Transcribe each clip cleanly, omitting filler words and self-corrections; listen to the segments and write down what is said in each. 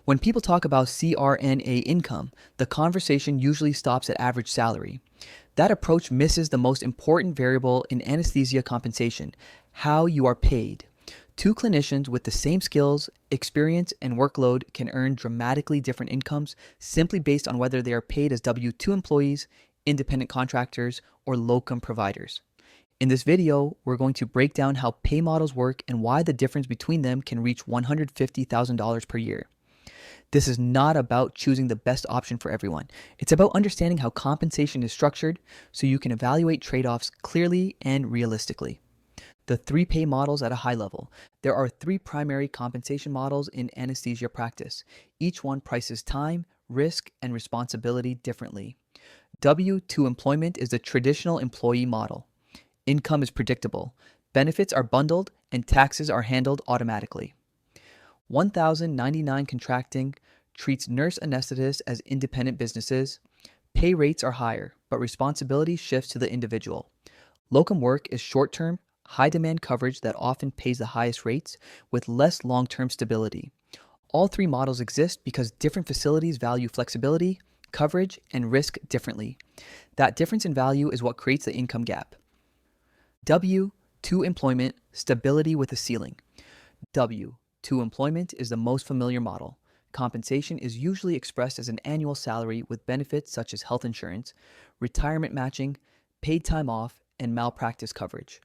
When people talk about CRNA income, the conversation usually stops at average salary. That approach misses the most important variable in anesthesia compensation: how you are paid. Two clinicians with the same skills, experience, and workload can earn dramatically different incomes simply based on whether they are paid as W-2 employees, independent contractors, or locum providers. In this video, we're going to break down how pay models work and why the difference between them can reach $150,000 per year. This is not about choosing the best option for everyone. It's about understanding how compensation is structured so you can evaluate trade-offs clearly and realistically. The three pay models at a high level. There are three primary compensation models in anesthesia practice. Each one prices time, risk, and responsibility differently. W-2 employment is the traditional employee model. Income is predictable, benefits are bundled, and taxes are handled automatically. 1099 contracting treats nurse anesthetists as independent businesses. Pay rates are higher, but responsibility shifts to the individual. Locum work is short-term, high-demand coverage that often pays the highest rates with less long-term stability. All three models exist because different facilities value flexibility, coverage, and risk differently. That difference in value is what creates the income gap. W-2 employment, stability with a ceiling. W-2 employment is the most familiar model. Compensation is usually expressed as an annual salary with benefits such as health insurance, retirement matching, paid time off, and malpractice coverage.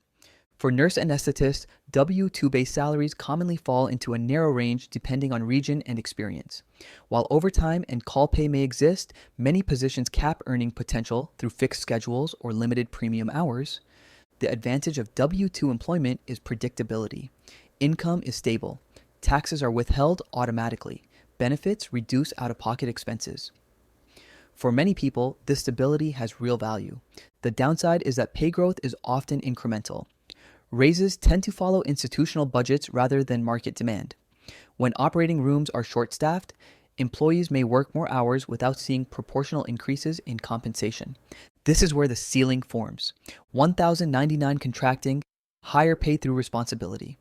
For nurse anesthetists, W-2 based salaries commonly fall into a narrow range depending on region and experience. While overtime and call pay may exist, many positions cap earning potential through fixed schedules or limited premium hours. The advantage of W-2 employment is predictability. Income is stable. Taxes are withheld automatically. Benefits reduce out-of-pocket expenses. For many people, this stability has real value. The downside is that pay growth is often incremental. Raises tend to follow institutional budgets rather than market demand. When operating rooms are short-staffed, employees may work more hours without seeing proportional increases in compensation. This is where the ceiling forms. 1099 contracting, higher pay through responsibility.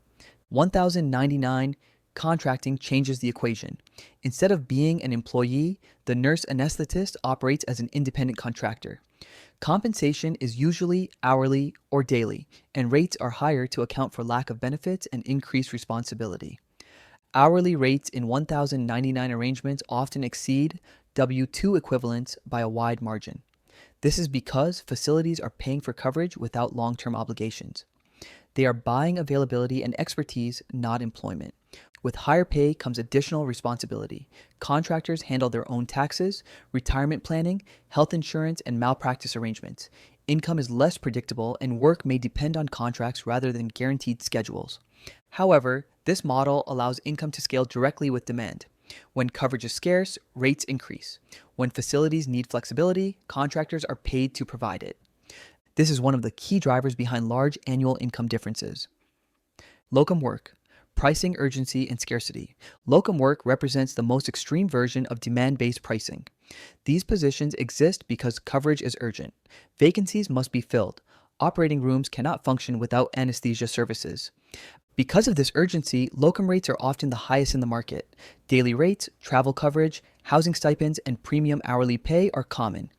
1099 contracting changes the equation. Instead of being an employee, the nurse anesthetist operates as an independent contractor. Compensation is usually hourly or daily, and rates are higher to account for lack of benefits and increased responsibility. Hourly rates in 1099 arrangements often exceed W-2 equivalents by a wide margin. This is because facilities are paying for coverage without long-term obligations. They are buying availability and expertise, not employment. With higher pay comes additional responsibility. Contractors handle their own taxes, retirement planning, health insurance, and malpractice arrangements. Income is less predictable, and work may depend on contracts rather than guaranteed schedules. However, this model allows income to scale directly with demand. When coverage is scarce, rates increase. When facilities need flexibility, contractors are paid to provide it. This is one of the key drivers behind large annual income differences. Locum work. Pricing, urgency, and scarcity. Locum work represents the most extreme version of demand-based pricing. These positions exist because coverage is urgent. Vacancies must be filled. Operating rooms cannot function without anesthesia services. Because of this urgency, locum rates are often the highest in the market. Daily rates, travel coverage, housing stipends, and premium hourly pay are common.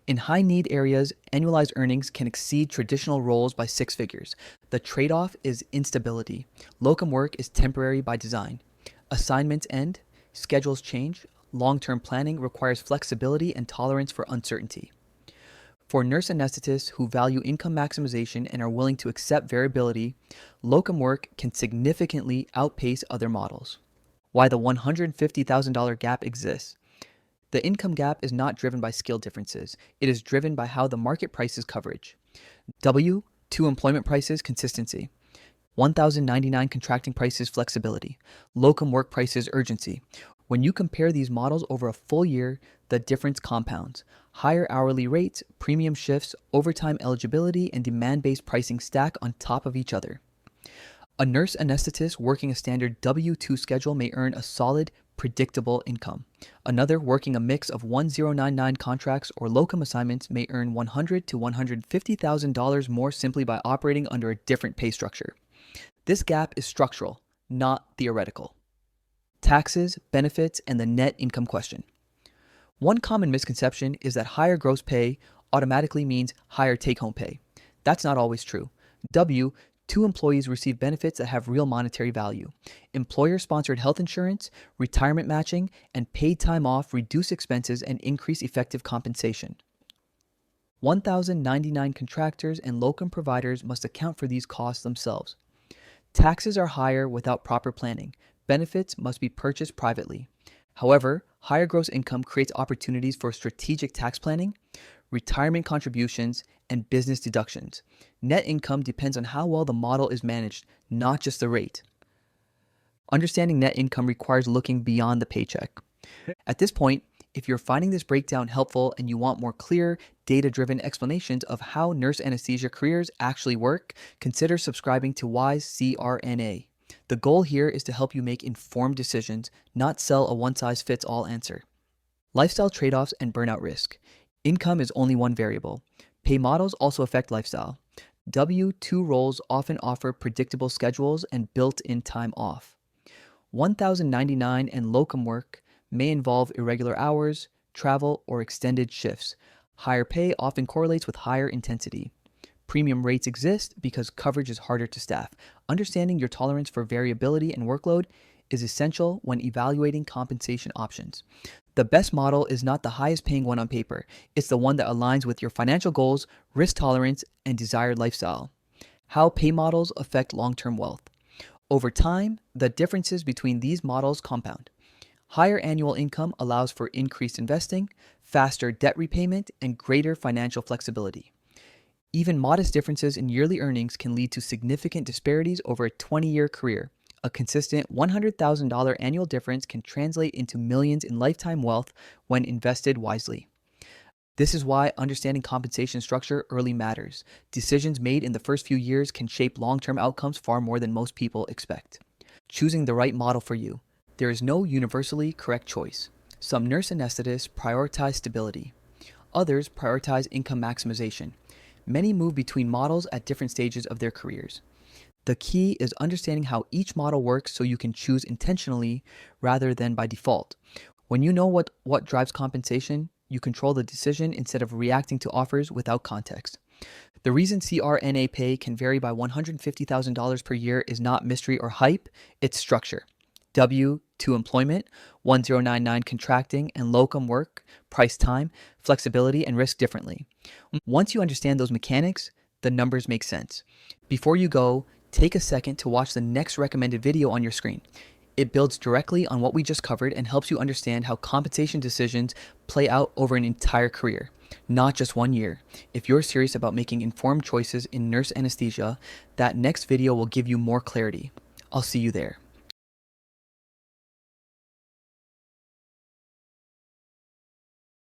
In high-need areas, annualized earnings can exceed traditional roles by six figures. The trade-off is instability. Locum work is temporary by design. Assignments end, schedules change, long-term planning requires flexibility and tolerance for uncertainty. For nurse anesthetists who value income maximization and are willing to accept variability, locum work can significantly outpace other models. Why the $150,000 gap exists. The income gap is not driven by skill differences. It is driven by how the market prices coverage. W-2 employment prices consistency. 1099 contracting prices flexibility. Locum work prices urgency. When you compare these models over a full year, the difference compounds. Higher hourly rates, premium shifts, overtime eligibility, and demand-based pricing stack on top of each other. A nurse anesthetist working a standard W-2 schedule may earn a solid, predictable income. Another working a mix of 1099 contracts or locum assignments may earn $100,000 to $150,000 more simply by operating under a different pay structure. This gap is structural, not theoretical. taxes, benefits, and the net income question. One common misconception is that higher gross pay automatically means higher take-home pay. That's not always true. W-2 employees receive benefits that have real monetary value. Employer-sponsored health insurance, retirement matching, and paid time off reduce expenses and increase effective compensation. 1,099 contractors and locum providers must account for these costs themselves. Taxes are higher without proper planning. Benefits must be purchased privately. However, higher gross income creates opportunities for strategic tax planning, retirement contributions, and business deductions. Net income depends on how well the model is managed, not just the rate. Understanding net income requires looking beyond the paycheck. At this point, if you're finding this breakdown helpful and you want more clear, data-driven explanations of how nurse anesthesia careers actually work, consider subscribing to Wise CRNA. The goal here is to help you make informed decisions, not sell a one-size-fits-all answer. Lifestyle trade-offs and burnout risk. Income is only one variable. Pay models also affect lifestyle. W-2 roles often offer predictable schedules and built-in time off. 1,099 and locum work may involve irregular hours, travel, or extended shifts. Higher pay often correlates with higher intensity. Premium rates exist because coverage is harder to staff. Understanding your tolerance for variability and workload is essential when evaluating compensation options. The best model is not the highest paying one on paper. It's the one that aligns with your financial goals, risk tolerance, and desired lifestyle. How pay models affect long-term wealth. Over time, the differences between these models compound. Higher annual income allows for increased investing, faster debt repayment, and greater financial flexibility. Even modest differences in yearly earnings can lead to significant disparities over a 20-year career. A consistent $100,000 annual difference can translate into millions in lifetime wealth when invested wisely. This is why understanding compensation structure early matters. Decisions made in the first few years can shape long-term outcomes far more than most people expect. Choosing the right model for you. There is no universally correct choice. Some nurse anesthetists prioritize stability. Others prioritize income maximization. Many move between models at different stages of their careers. The key is understanding how each model works so you can choose intentionally rather than by default. When you know what drives compensation, you control the decision instead of reacting to offers without context. The reason CRNA pay can vary by $150,000 per year is not mystery or hype, it's structure. W-2 employment, 1,099 contracting, and locum work, price time, flexibility, and risk differently. Once you understand those mechanics, the numbers make sense. Before you go, take a second to watch the next recommended video on your screen. It builds directly on what we just covered and helps you understand how compensation decisions play out over an entire career, not just 1 year. If you're serious about making informed choices in nurse anesthesia, that next video will give you more clarity. I'll see you there.